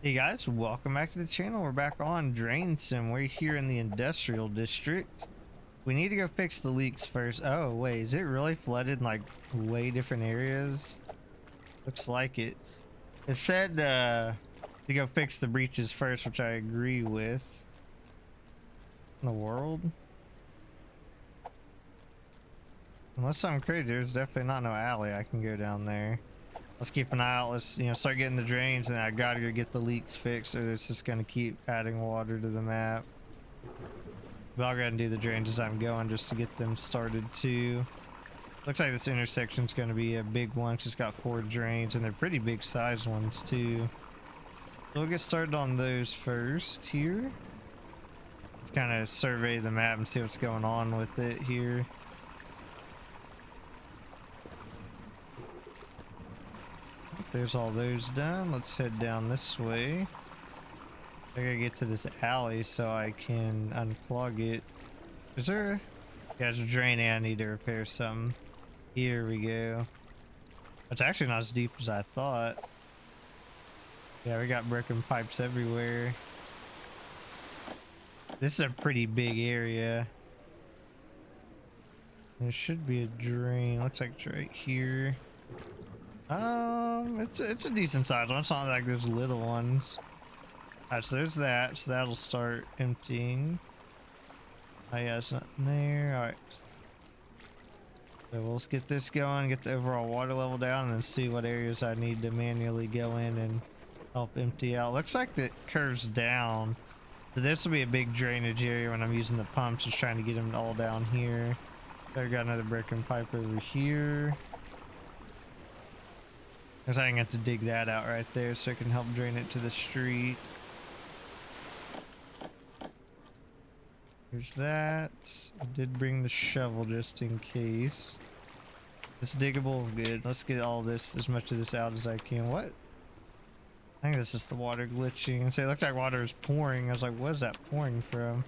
Hey guys, welcome back to the channel. We're back on Drain Sim. We're here in the industrial district. We need to go fix the leaks first. Oh wait, is it really flooded in like way different areas? Looks like it. It said to go fix the breaches first, which I agree with. In the world? Unless I'm crazy, there's definitely not no alley I can go down there. Let's keep an eye out. Let's start getting the drains, and I gotta go get the leaks fixed, or it's just gonna keep adding water to the map. But I'll go ahead and do the drains as I'm going just to get them started too. Looks like this intersection's going to be a big one. It's just got 4 drains and they're pretty big sized ones too. So we'll get started on those first here. Let's kind of survey the map and see what's going on with it here. There's all those done. Let's head down this way. I gotta get to this alley so I can unclog it. Is there a... Yeah, there's a drain and I need to repair something. Here we go. It's actually not as deep as I thought. Yeah, we got broken pipes everywhere. This is a pretty big area. There should be a drain. Looks like it's right here. It's a decent sized one. It's not like there's little ones. Alright, so there's that. So that'll start emptying. Oh yeah, it's nothing there. Alright. So let's get this going, get the overall water level down, and then see what areas I need to manually go in and help empty out. Looks like it curves down. So this will be a big drainage area when I'm using the pumps, just trying to get them all down here. I got another broken pipe over here. Because I have to dig that out right there so I can help drain it to the street. Here's that. I did bring the shovel just in case. It's diggable, good. Let's get all this, as much of this out as I can. What? I think this is the water glitching. And so it looked like water is pouring. I was like, what is that pouring from?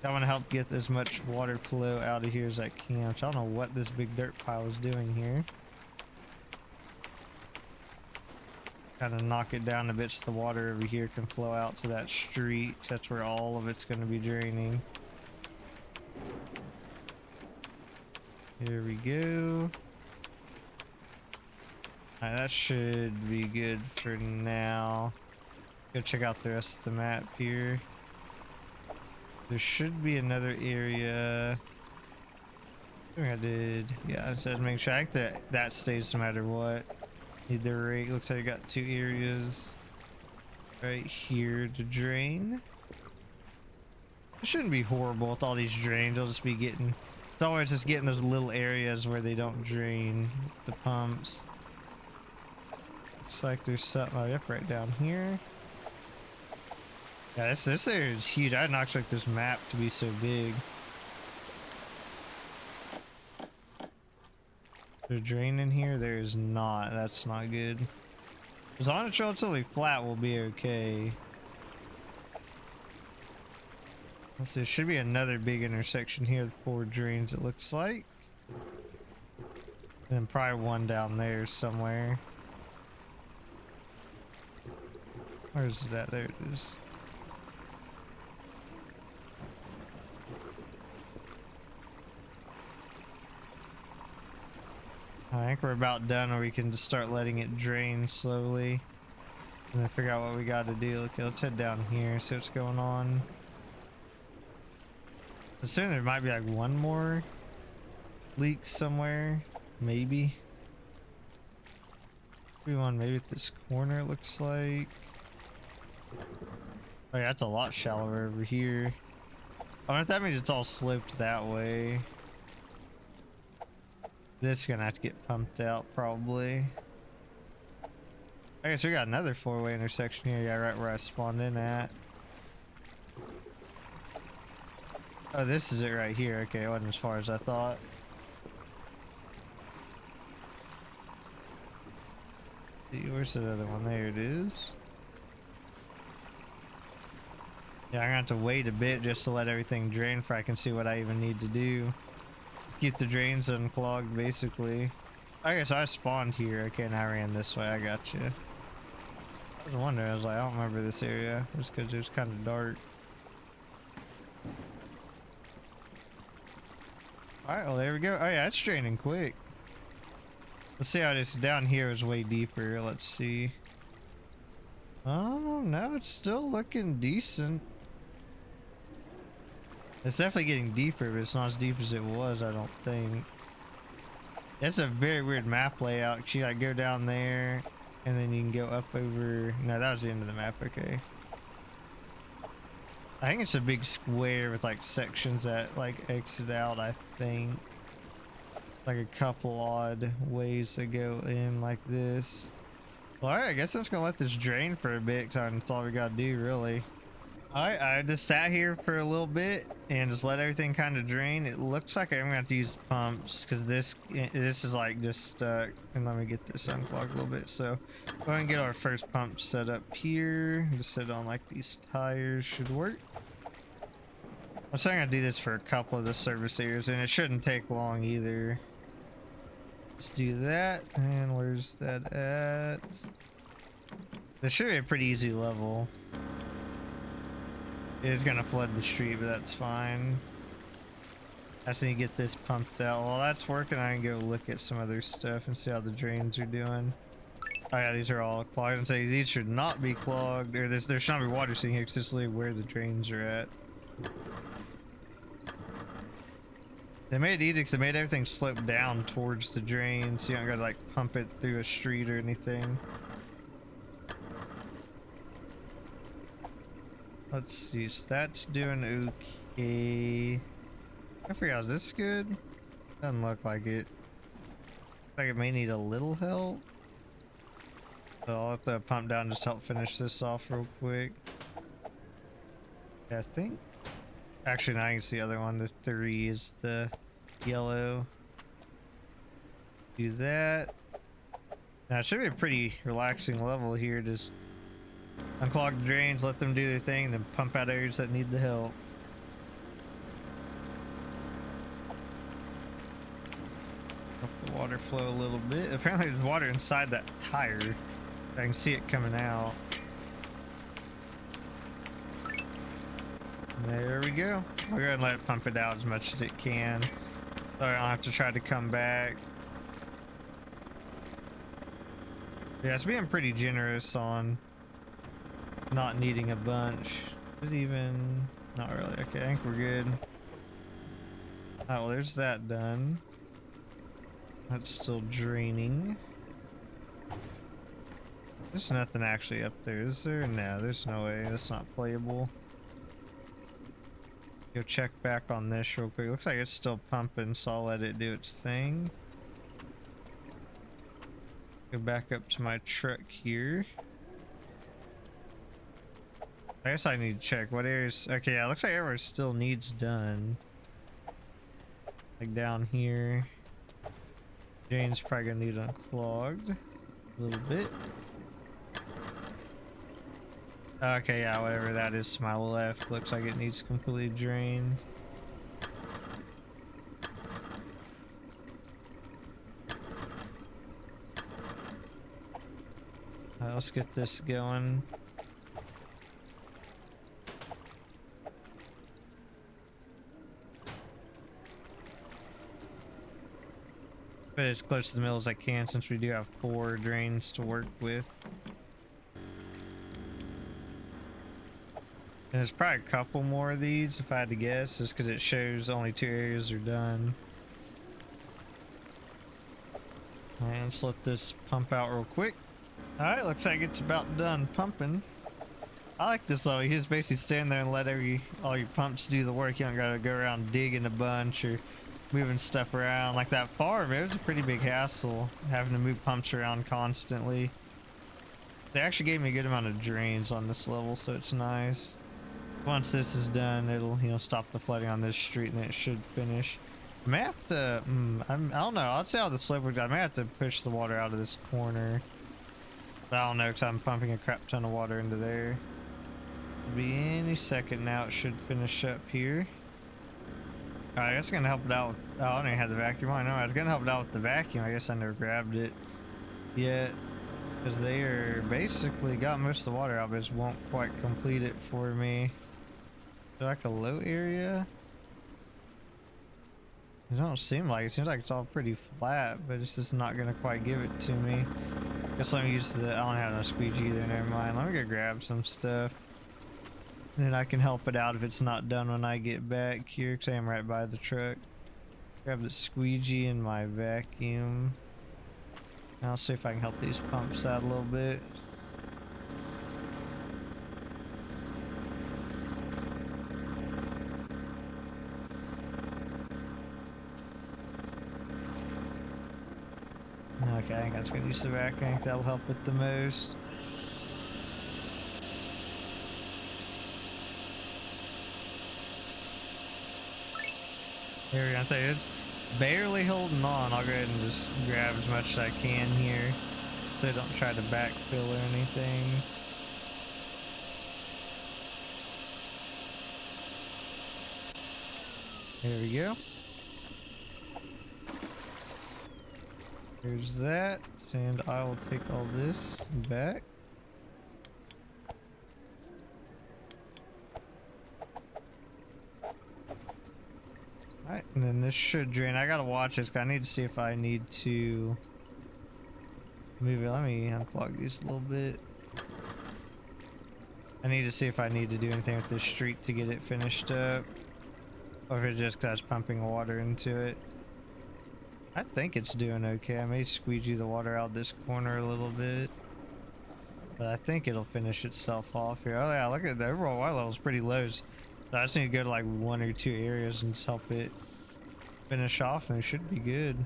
I want to help get as much water flow out of here as I can. Which I don't know what this big dirt pile is doing here. Kind of knock it down a bit so the water over here can flow out to that street. That's where all of it's going to be draining. Here we go. Alright, that should be good for now. Go check out the rest of the map here. There should be another area. I think I did. Yeah, I said make sure. I think that stays no matter what. Need the rate. Looks like I got 2 areas right here to drain. It shouldn't be horrible with all these drains. I'll just be getting. It's always just getting those little areas where they don't drain the pumps. Looks like there's something up right down here. Yeah, this area is huge. I did not expect this map to be so big. There's a drain in here? There is not. That's not good. As long as it's relatively flat, we'll be okay. Let's see, there should be another big intersection here with 4 drains, it looks like. And then probably one down there somewhere. Where is it at? There it is. I think we're about done, or we can just start letting it drain slowly. And then figure out what we got to do. Okay, let's head down here, see what's going on. I assume there might be like one more leak somewhere. Maybe. Maybe at this corner, it looks like. Oh yeah, that's a lot shallower over here. I wonder if that means it's all sloped that way. This is gonna have to get pumped out probably. I guess we got another 4-way intersection here, yeah, right where I spawned in at. Oh, this is it right here. Okay, it wasn't as far as I thought. See, where's the other one? There it is. Yeah, I'm gonna have to wait a bit just to let everything drain before I can see what I even need to do. Keep the drains unclogged, basically. Okay, so I spawned here. Okay, now I ran this way. I got you. I was wondering, I was like, I don't remember this area just because it was kind of dark. Alright, well, there we go. Oh, yeah, it's draining quick. Let's see how this down here is way deeper. Let's see. Oh, no, it's still looking decent. It's definitely getting deeper, but it's not as deep as it was, I don't think. That's a very weird map layout. You like go down there, and then you can go up over. No, that was the end of the map. Okay. I think it's a big square with like sections that like exit out. I think like a couple odd ways to go in like this. Well, alright, I guess I'm just gonna let this drain for a bit, cause that's all we gotta do, really. Alright, I just sat here for a little bit and just let everything kind of drain. It looks like I'm gonna have to use pumps because this is like just stuck. And let me get this unclogged a little bit. So go ahead and get our first pump set up here. Just set it on like these tires, should work. I'm saying I'm gonna do this for a couple of the service areas, and it shouldn't take long either. Let's do that. And where's that at? This should be a pretty easy level. It is gonna flood the street, but that's fine. I just need to get this pumped out. While that's working, I can go look at some other stuff and see how the drains are doing. Oh yeah, these are all clogged. And say these should not be clogged, or there should not be water sitting here, because this is literally where the drains are at. They made it easy because they made everything slope down towards the drain, so you don't gotta like pump it through a street or anything. Let's see, so that's doing okay. I forgot, is this good? Doesn't look like it. Looks like it may need a little help. So I'll have to pump down just help finish this off real quick. Yeah, I think. Actually, now I can see the other one. The 3 is the yellow. Do that. Now it should be a pretty relaxing level here. Just unclog the drains, let them do their thing, then pump out areas that need the help. Help the water flow a little bit. Apparently there's water inside that tire. I can see it coming out. There we go. I'll go ahead and let it pump it out as much as it can, so I don't have to try to come back. Yeah, it's being pretty generous on not needing a bunch. Is it even? Not really. Okay, I think we're good. Oh, well, there's that done. That's still draining. There's nothing actually up there, is there? No, there's no way. That's not playable. Go check back on this real quick. Looks like it's still pumping, so I'll let it do its thing. Go back up to my truck here. I guess I need to check what areas. Okay, yeah, it looks like everywhere still needs done. Like down here. Jane's probably gonna need unclogged a little bit. Okay, yeah, whatever that is to my left, looks like it needs completely drained. Let's get this going. But as close to the middle as I can, since we do have 4 drains to work with. And there's probably a couple more of these if I had to guess, just because it shows only 2 areas are done. And let's let this pump out real quick. Alright, looks like it's about done pumping. I like this though, you just basically stand there and let all your pumps do the work. You don't gotta go around digging a bunch or moving stuff around. Like that farm, it was a pretty big hassle having to move pumps around constantly. They actually gave me a good amount of drains on this level, so it's nice. Once this is done, it'll, you know, stop the flooding on this street, and then it should finish. I may have to, I don't know, I'll see how the slope works. I may have to push the water out of this corner. But I don't know, because I'm pumping a crap ton of water into there. It'll be any second now, it should finish up here. Alright, I guess I'm gonna help it out with, oh, I don't even have the vacuum. I know, I was gonna help it out with the vacuum. I guess I never grabbed it yet. Because they are basically got most of the water out, but just won't quite complete it for me. Is there like a low area? It don't seem like it. Seems like it's all pretty flat, but it's just not gonna quite give it to me. Guess let me use the. I don't have no squeegee either. Never mind. Let me go grab some stuff. Then I can help it out if it's not done when I get back here, because I am right by the truck. Grab the squeegee and my vacuum. And I'll see if I can help these pumps out a little bit. Okay, I think that's gonna use the vacuum. I think that'll help it the most. There we go. So it's barely holding on. I'll go ahead and just grab as much as I can here, so I don't try to backfill or anything. There we go. There's that, and I will take all this back. Alright, and then this should drain. I gotta watch this, 'cause I need to see if I need to move it. Let me unclog these a little bit. I need to see if I need to do anything with this street to get it finished up, or if it's just 'cause I was pumping water into it. I think it's doing okay. I may squeegee the water out this corner a little bit, but I think it'll finish itself off here. Oh yeah, look at the overall water level is pretty low. So I just need to go to like 1 or 2 areas and just help it finish off, and it should be good.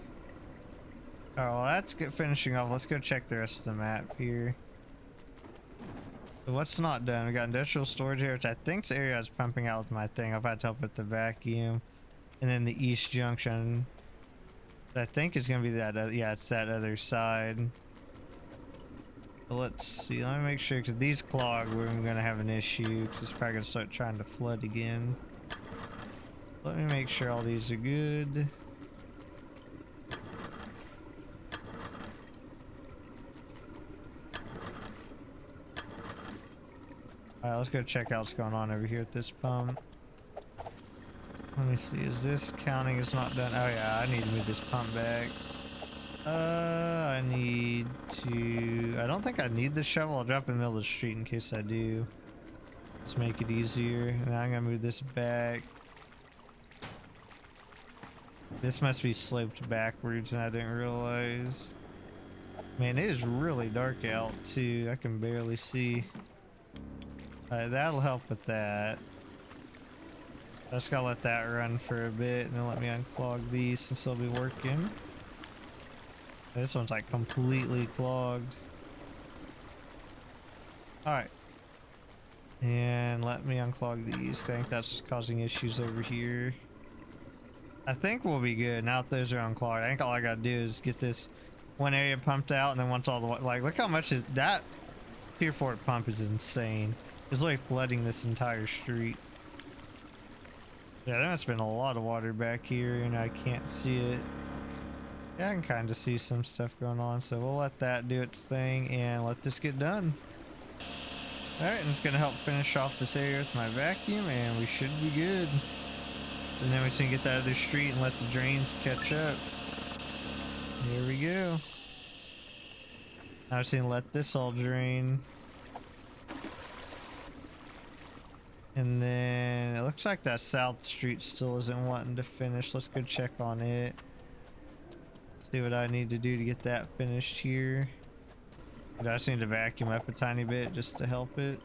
Alright, well that's good finishing off. Let's go check the rest of the map here. So what's not done? We got industrial storage here, which I think's the area I was pumping out with my thing. I've had to help with the vacuum. And then the east junction, I think it's gonna be that, yeah, it's that other side. But let's see, let me make sure, because these clog, we're gonna have an issue, because it's probably gonna start trying to flood again. Let me make sure all these are good. Alright, let's go check out what's going on over here at this pump. Let me see, is this counting? It's not done. Oh yeah, I need to move this pump back. I need to... I don't think I need the shovel. I'll drop it in the middle of the street in case I do. Let's make it easier. And I'm gonna move this back. This must be sloped backwards and I didn't realize. Man, it is really dark out too. I can barely see. Alright, that'll help with that. I just gotta let that run for a bit and then let me unclog these since they'll be working. This one's like completely clogged. Alright. And let me unclog these. I think that's causing issues over here. I think we'll be good now that those are unclogged. I think all I gotta do is get this one area pumped out, and then once all the like, look how much is that Pier 4 pump is insane. It's like flooding this entire street. Yeah, there must have been a lot of water back here and I can't see it. Yeah, I can kind of see some stuff going on, so we'll let that do its thing and let this get done. Alright, and it's going to help finish off this area with my vacuum and we should be good. And then we can get that other street and let the drains catch up. Here we go. Now I'm just going to let this all drain. And then it looks like that South Street still isn't wanting to finish. Let's go check on it. See what I need to do to get that finished here. I just need to vacuum up a tiny bit just to help it.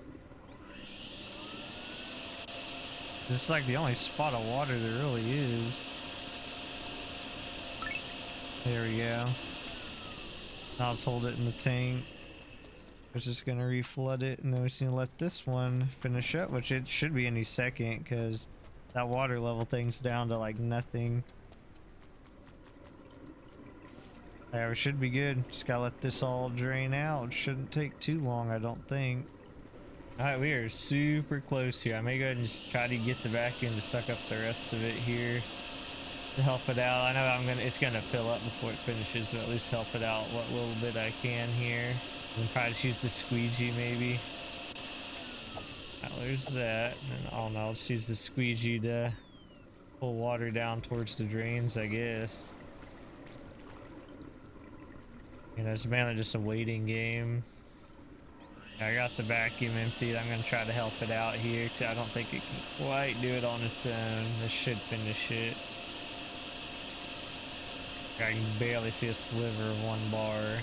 This is like the only spot of water there really is. There we go. Now let's hold it in the tank. It's just gonna reflood it, and then we just need to let this one finish up, which it should be any second because that water level thing's down to like nothing. Yeah, we should be good. Just gotta let this all drain out. It shouldn't take too long, I don't think. Alright, we are super close here. I may go ahead and just try to get the vacuum to suck up the rest of it here to help it out. I know it's gonna fill up before it finishes, so at least help it out what little bit I can here. And probably just use the squeegee maybe. Oh, there's that. And then, oh no, let's use the squeegee to pull water down towards the drains, I guess. You know, it's mainly just a waiting game. I got the vacuum emptied. I'm going to try to help it out here because I don't think it can quite do it on its own. This should finish it. I can barely see a sliver of one bar.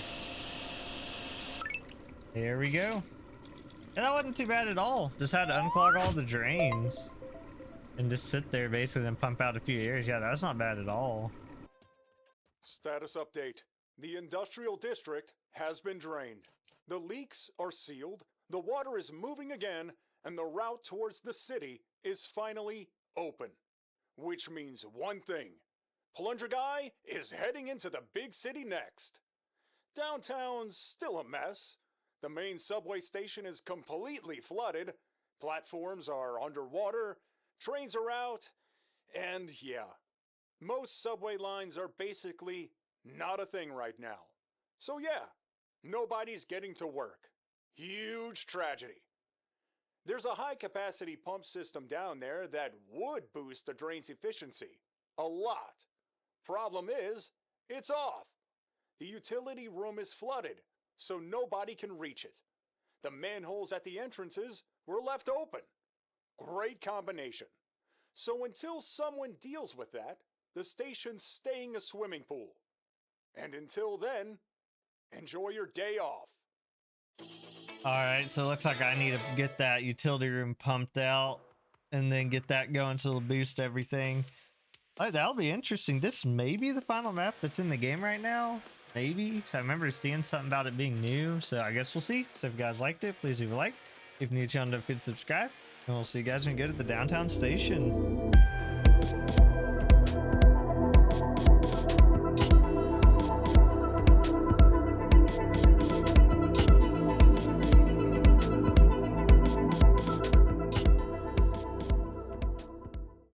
There we go. And that wasn't too bad at all. Just had to unclog all the drains and just sit there basically and pump out a few areas. Yeah, that's not bad at all. Status update. The industrial district has been drained. The leaks are sealed, the water is moving again, and the route towards the city is finally open. Which means one thing. Plunger Guy is heading into the big city next. Downtown's still a mess. The main subway station is completely flooded. Platforms are underwater, trains are out, and yeah, most subway lines are basically not a thing right now. So yeah, nobody's getting to work. Huge tragedy. There's a high-capacity pump system down there that would boost the drain's efficiency. A lot. Problem is, it's off. The utility room is flooded, so nobody can reach it. The manholes at the entrances were left open. Great combination. So until someone deals with that, the station's staying a swimming pool. And until then, enjoy your day off. Alright, so it looks like I need to get that utility room pumped out and then get that going so it'll boost everything. Oh, that'll be interesting. This may be the final map that's in the game right now. Maybe. So I remember seeing something about it being new. So I guess we'll see. So if you guys liked it, please leave a like. If you're new to the channel, don't forget to subscribe. And we'll see you guys when you go to the downtown station.